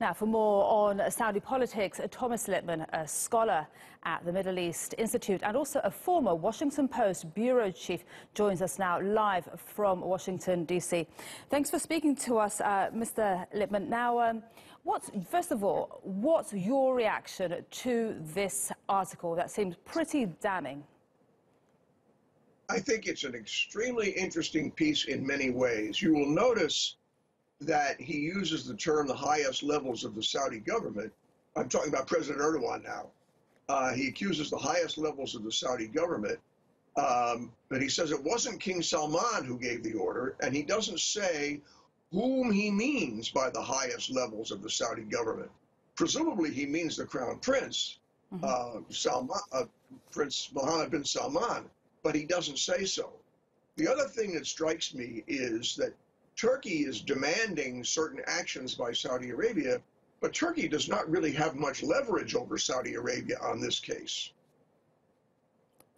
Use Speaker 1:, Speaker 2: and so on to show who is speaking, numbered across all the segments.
Speaker 1: Now, for more on Saudi politics, Thomas Lippman, a scholar at the Middle East Institute and also a former Washington Post bureau chief, joins us now live from Washington, D.C. Thanks for speaking to us, Mr. Lippman. Now, first of all, what's your reaction to this article that seems pretty damning?
Speaker 2: I think it's an extremely interesting piece in many ways. You will notice that he uses the term the highest levels of the Saudi government. I'm talking about President Erdogan now. He accuses the highest levels of the Saudi government, but he says it wasn't King Salman who gave the order, and he doesn't say whom he means by the highest levels of the Saudi government. Presumably he means the Crown Prince, Prince Mohammed bin Salman, but he doesn't say so. The other thing that strikes me is that Turkey is demanding certain actions by Saudi Arabia, but Turkey does not really have much leverage over Saudi Arabia on this case.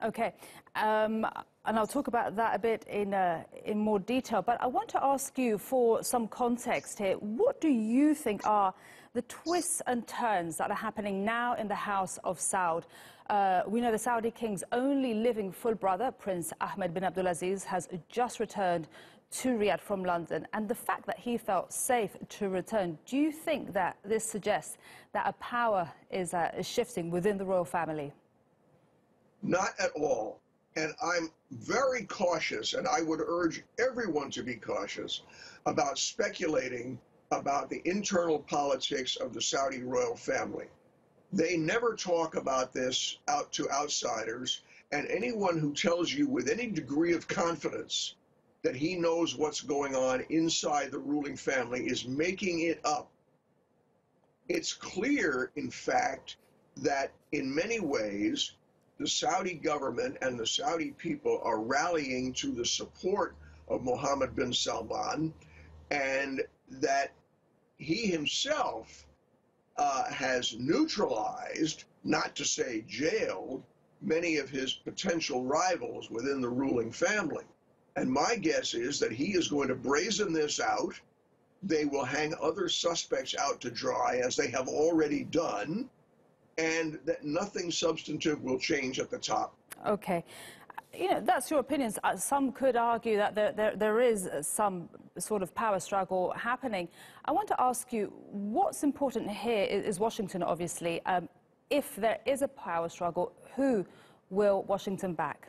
Speaker 1: Okay, and I'll talk about that a bit in more detail, but I want to ask you for some context here. What do you think are the twists and turns that are happening now in the House of Saud? We know the Saudi king's only living full brother, Prince Ahmed bin Abdulaziz, has just returned to Riyadh from London, and the fact that he felt safe to return, do you think that this suggests that a power is shifting within the royal family?
Speaker 2: Not at all. And I'm very cautious, and I would urge everyone to be cautious about speculating about the internal politics of the Saudi royal family. They never talk about this out to outsiders, and anyone who tells you with any degree of confidence that he knows what's going on inside the ruling family is making it up. It's clear, in fact, that in many ways, the Saudi government and the Saudi people are rallying to the support of Mohammed bin Salman, and that he himself has neutralized, not to say jailed, many of his potential rivals within the ruling family. And my guess is that he is going to brazen this out. They will hang other suspects out to dry, as they have already done, and that nothing substantive will change at the top.
Speaker 1: Okay. You know, that's your opinions. Some could argue that there is some sort of power struggle happening. I want to ask you, what's important here is Washington, obviously. If there is a power struggle, who will Washington back?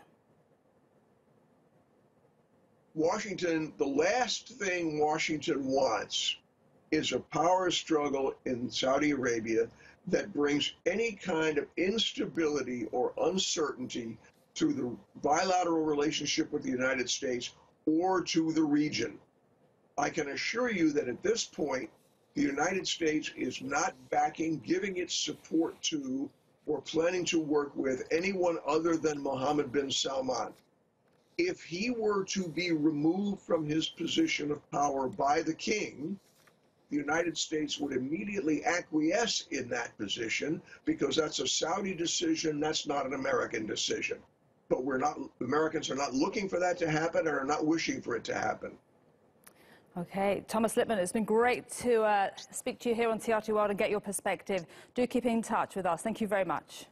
Speaker 2: Washington, the last thing Washington wants is a power struggle in Saudi Arabia that brings any kind of instability or uncertainty to the bilateral relationship with the United States or to the region. I can assure you that at this point, the United States is not backing, giving its support to, or planning to work with anyone other than Mohammed bin Salman. If he were to be removed from his position of power by the king, the United States would immediately acquiesce in that position, because that's a Saudi decision, that's not an American decision. But Americans are not looking for that to happen and are not wishing for it to happen.
Speaker 1: Okay, Thomas Lippman, it's been great to speak to you here on TRT World and get your perspective. Do keep in touch with us. Thank you very much.